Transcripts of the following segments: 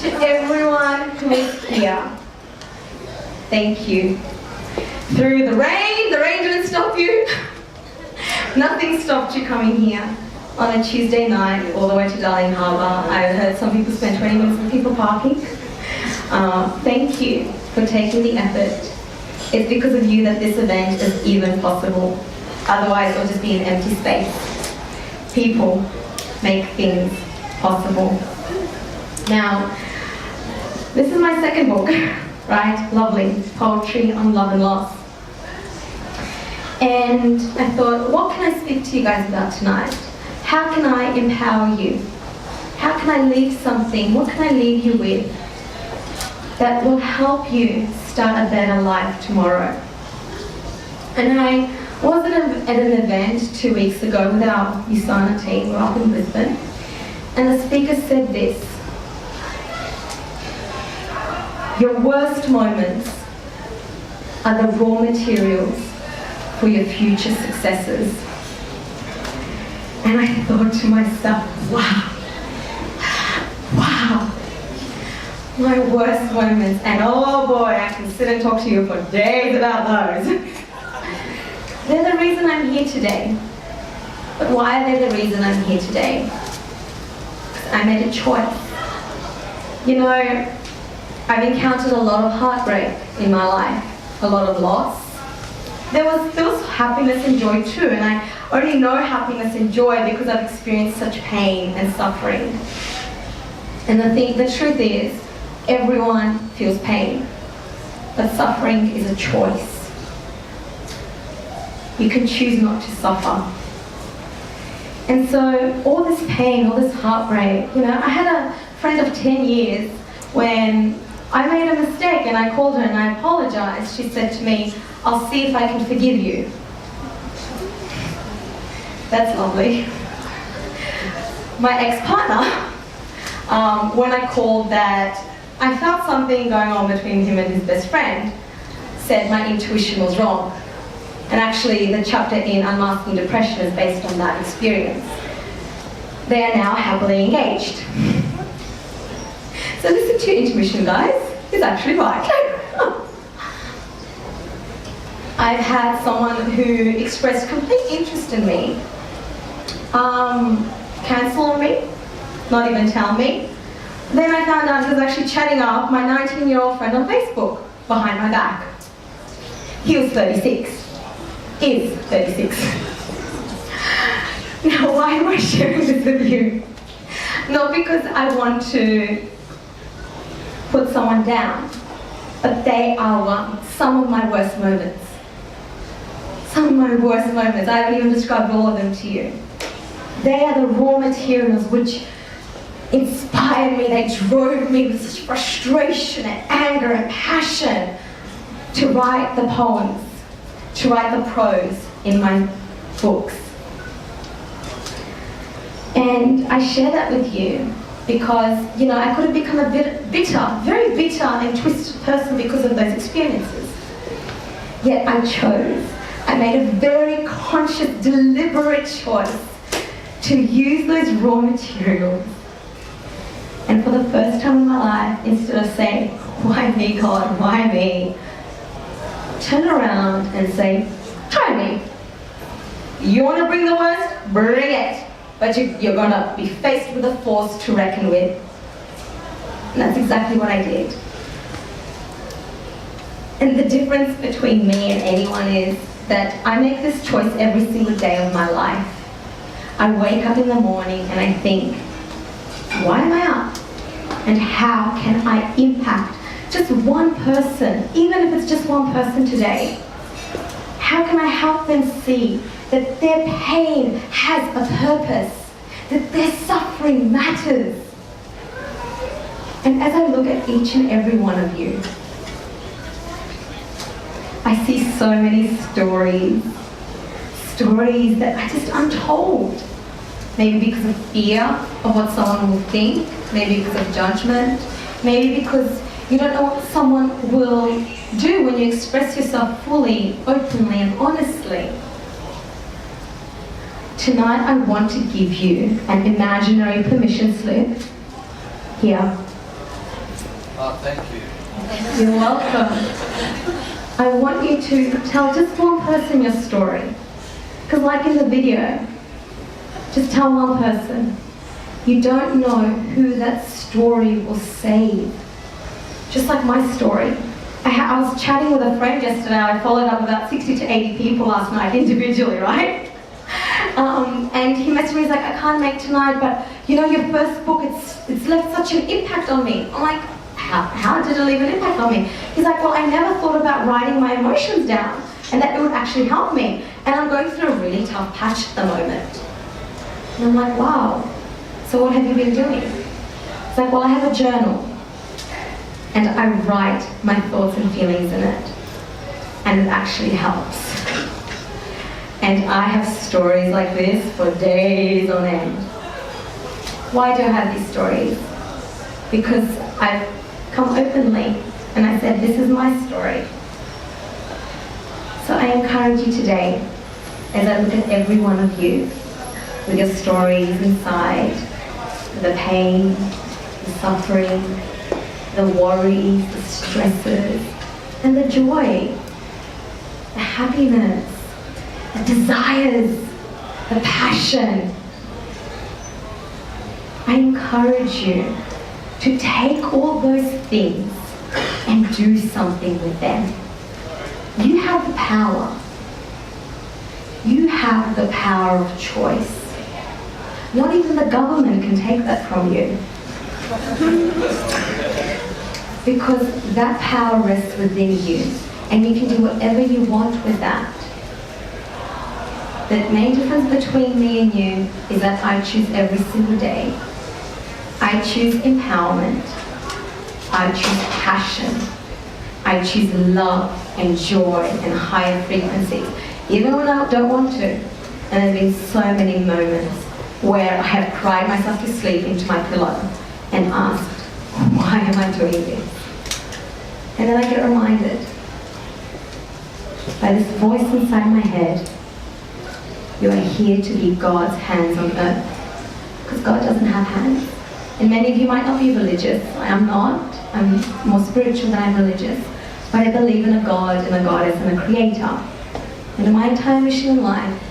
To everyone who is here, thank you. Through the rain didn't stop you. Nothing stopped you coming here on a Tuesday night all the way to Darling Harbour. I heard some people spend 20 minutes with people parking. Thank you for taking the effort. It's because of you that this event is even possible. Otherwise, it'll just be an empty space. People make things possible. Now, this is my second book, right? Lovely. Poetry on Love and Loss. And I thought, what can I speak to you guys about tonight? How can I empower you? How can I leave something? What can I leave you with that will help you start a better life tomorrow? And I was at an event 2 weeks ago with our USANA team. We're up in Brisbane. And the speaker said this: your worst moments are the raw materials for your future successes. And I thought to myself, wow, my worst moments, and oh boy, I can sit and talk to you for days about those. They're the reason I'm here today. But why are they the reason I'm here today? Because I made a choice. You know, I've encountered a lot of heartbreak in my life, a lot of loss. There was happiness and joy too, and I only know happiness and joy because I've experienced such pain and suffering. And the truth is, everyone feels pain, but suffering is a choice. You can choose not to suffer. And so all this pain, all this heartbreak, you know, I had a friend of 10 years when I made a mistake and I called her and I apologized. She said to me, I'll see if I can forgive you. That's lovely. My ex-partner, when I called that I felt something going on between him and his best friend, said my intuition was wrong. And actually the chapter in Unmasking Depression is based on that experience. They are now happily engaged. So listen to your intuition, guys. It's actually right. I've had someone who expressed complete interest in me, cancel on me, not even tell me. Then I found out he was actually chatting up my 19-year-old friend on Facebook behind my back. He was 36. Is 36. Now, why am I sharing this with you? Not because I want to put someone down, but they are some of my worst moments. Some of my worst moments. I haven't even described all of them to you. They are the raw materials which inspired me. They drove me with such frustration and anger and passion to write the poems, to write the prose in my books. And I share that with you because, you know, I could have become a bitter, very bitter and twisted person because of those experiences. Yet I chose. I made a very conscious, deliberate choice to use those raw materials. And for the first time in my life, instead of saying, why me, God, why me? Turn around and say, try me. You want to bring the worst? Bring it. But you're going to be faced with a force to reckon with. And that's exactly what I did. And the difference between me and anyone is that I make this choice every single day of my life. I wake up in the morning and I think, why am I up? And how can I impact just one person, even if it's just one person today? How can I help them see that their pain has a purpose, that their suffering matters? And as I look at each and every one of you, I see so many stories that are just untold. Maybe because of fear of what someone will think, maybe because of judgment, maybe because you don't know what someone will do when you express yourself fully, openly and honestly. Tonight I want to give you an imaginary permission slip here Oh, thank you. You're welcome. I want you to tell just one person your story. Because like in the video, just tell one person. You don't know who that story will save. Just like my story. I was chatting with a friend yesterday. I followed up about 60 to 80 people last night individually, right? And he messaged me, he's like, I can't make tonight, but you know, your first book, it's left such an impact on me. I'm like, how did it leave an impact on me? He's like, well, I never thought about writing my emotions down and that it would actually help me. And I'm going through a really tough patch at the moment. And I'm like, wow, so what have you been doing? It's like, well, I have a journal and I write my thoughts and feelings in it. And it actually helps. And I have stories like this for days on end. Why do I have these stories? Because I've come openly and I said, this is my story. So I encourage you today, as I look at every one of you, with your stories inside, the pain, the suffering, the worries, the stresses, and the joy, the happiness, the desires, the passion. I encourage you to take all those things and do something with them. You have the power. You have the power of choice. Not even the government can take that from you. Because that power rests within you, and you can do whatever you want with that. The main difference between me and you is that I choose every single day. I choose empowerment. I choose passion. I choose love and joy and higher frequencies, even when I don't want to. And there have been so many moments where I have cried myself to sleep into my pillow and asked, why am I doing this? And then I get reminded by this voice inside my head, you are here to be God's hands on earth. Because God doesn't have hands. And many of you might not be religious. I am not. I'm more spiritual than I'm religious. But I believe in a God and a goddess and a creator. And my entire mission in life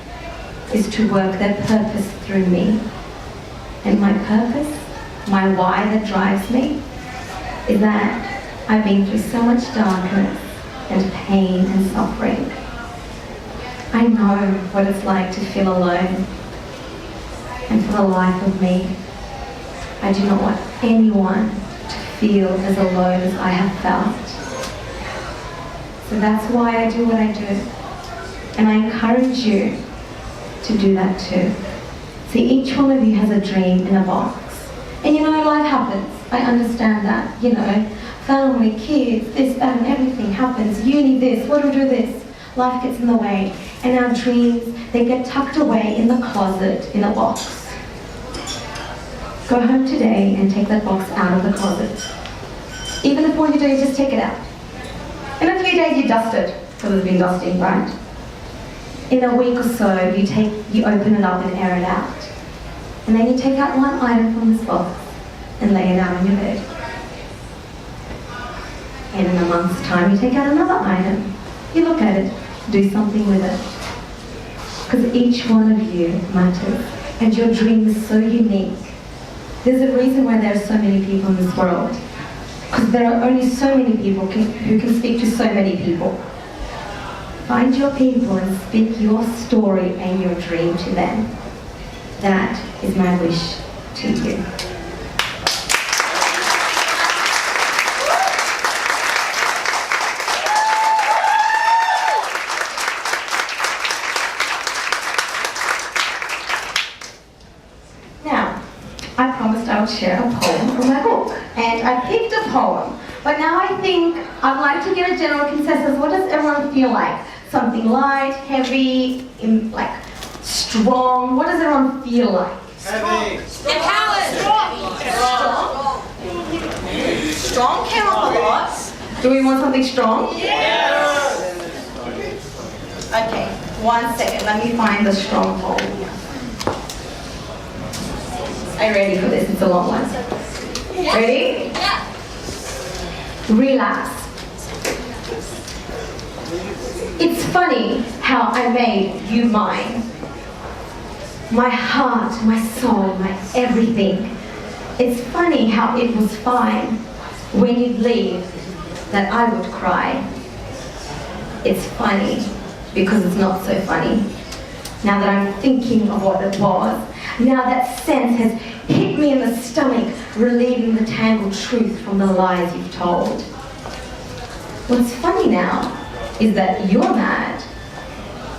is to work that purpose through me. And my purpose, my why that drives me, is that I've been through so much darkness and pain and suffering. I know what it's like to feel alone. And for the life of me, I do not want anyone to feel as alone as I have felt. So that's why I do what I do. And I encourage you to do that too. See, each one of you has a dream in a box. And you know, life happens. I understand that. You know, family, kids, this, that, and everything happens. Uni this, what do we do this? Life gets in the way. And our dreams, they get tucked away in the closet, in a box. Go home today and take that box out of the closet. Even if all you do is just take it out. In a few days you dust it, because it's been dusting, right? In a week or so, you open it up and air it out. And then you take out one item from this box and lay it out on your bed. And in a month's time, you take out another item. You look at it, do something with it. Because each one of you matters. And your dream is so unique. There's a reason why there are so many people in this world. Because there are only so many people who can speak to so many people. Find your people and speak your story and your dream to them. That is my wish to you. Now, I promised I would share a poem from my book. And I picked a poem. But now I think I'd like to get a general consensus. What does everyone feel like? Something light, heavy, like strong. What does everyone feel like? Heavy. Empowered. Strong came up a lot. Do we want something strong? Yes. Okay, 1 second. Let me find the strong poem here. Are you ready for this? It's a long one. Ready? Yeah. relapse. It's funny how I made you mine. My heart, my soul, my everything. It's funny how it was fine when you'd leave that I would cry. It's funny because it's not so funny. Now that I'm thinking of what it was, now that sense has hit me in the stomach, relieving the tangled truth from the lies you've told. What's funny now is that you're mad,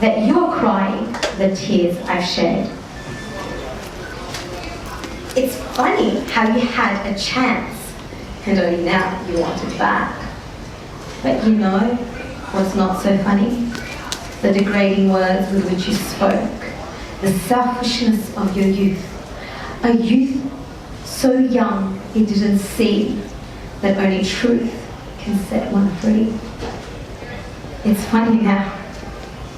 that you're crying the tears I've shed. It's funny how you had a chance and only now you want it back. But you know what's not so funny? The degrading words with which you spoke, the selfishness of your youth. A youth so young it didn't see that only truth can set one free. It's funny now,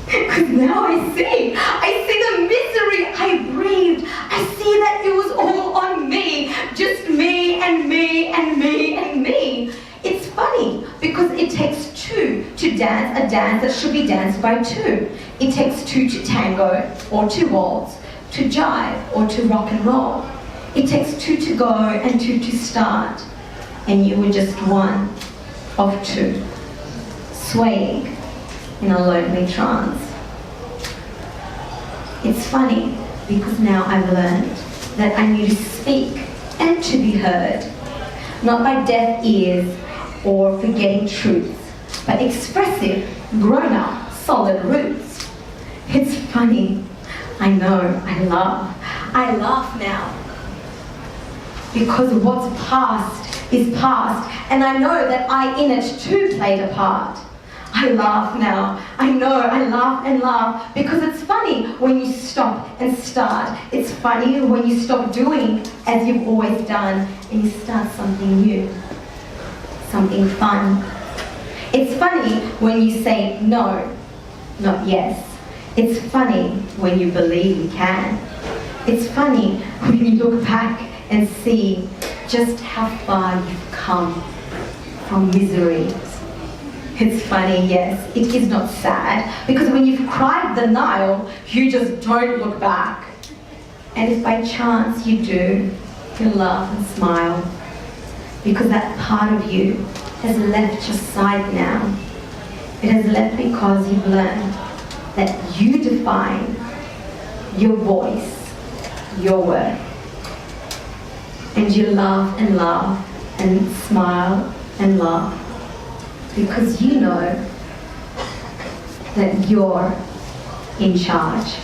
because now I see the misery I breathed. I see that it was all on me, just me and me and me and me. It's funny because it takes two to dance a dance that should be danced by two. It takes two to tango or to waltz, to jive or to rock and roll. It takes two to go and two to start, and you were just one of two, swaying in a lonely trance. It's funny because now I've learned that I need to speak and to be heard, not by deaf ears or forgetting truths, but expressive, grown-up, solid roots. It's funny. I know, I laugh. I laugh now. Because what's past is past, and I know that I in it too played a part. I laugh now. I know, I laugh and laugh because it's funny when you stop and start. It's funny when you stop doing as you've always done and you start something new, something fun. It's funny when you say no, not yes. It's funny when you believe you can. It's funny when you look back and see just how far you've come from misery. It's funny, yes, it is not sad, because when you've cried the Nile, you just don't look back. And if by chance you do, you laugh and smile, because that part of you has left your side now. It has left because you've learned that you define your voice, your worth. And you laugh and smile and laugh because you know that you're in charge.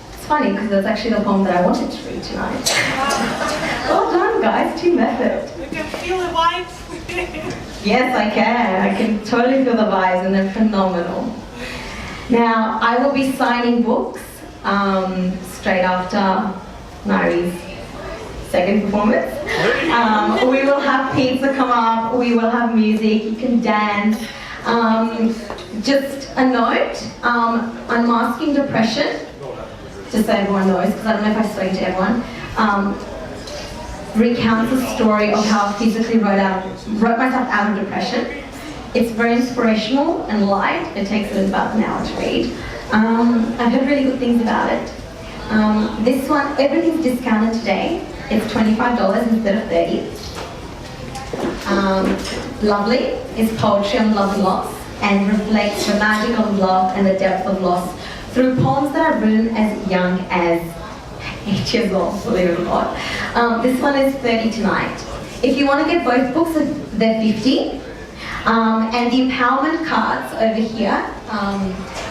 It's funny because that's actually the poem that I wanted to read tonight. Well done, guys, team effort. We can feel the vibes. Yes, I can totally feel the vibes and they're phenomenal. Now, I will be signing books straight after Nari's second performance. We will have pizza come up, we will have music, you can dance. Just a note, Unmasking Depression, just so everyone knows, because I don't know if I've spoken to everyone, recounts the story of how I physically wrote myself out of depression. It's very inspirational and light. It takes about an hour to read. I've heard really good things about it. This one, everything's discounted today. It's $25 instead of $30. Lovely is poetry on love and loss and reflects the magic of love and the depth of loss through poems that I've written as young as 8 years old, believe it or not. This one is 30 tonight. If you want to get both books, they're 50. And the empowerment cards over here,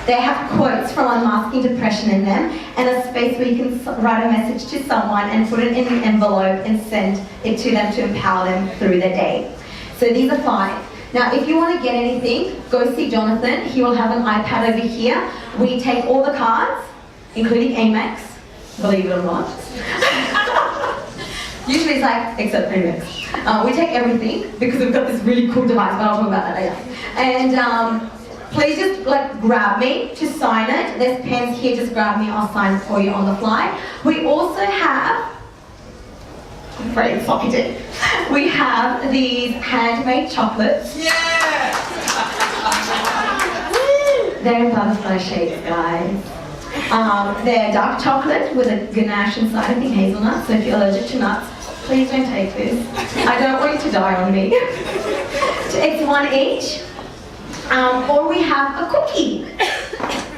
they have quotes from Unmasking Depression in them and a space where you can write a message to someone and put it in an envelope and send it to them to empower them through their day. So these are 5. Now, if you want to get anything, go see Jonathan. He will have an iPad over here. We take all the cards, including Amex, believe it or not. Usually it's like, except premix. We take everything because we've got this really cool device, but I'll talk about that later. And please just like grab me to sign it. There's pens here, just grab me, I'll sign it for you on the fly. We also have, I'm very excited, we have these handmade chocolates. Yeah! They're in butterfly shapes, guys. They're dark chocolate with a ganache inside, I think hazelnut, so if you're allergic to nuts, please don't take this. I don't want you to die on me. It's one each. Or we have a cookie.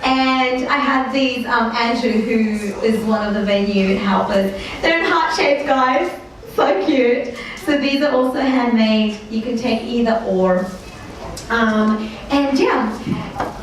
And I have these, Andrew, who is one of the venue helpers. They're in heart shapes, guys. So cute. So these are also handmade. You can take either or. And yeah.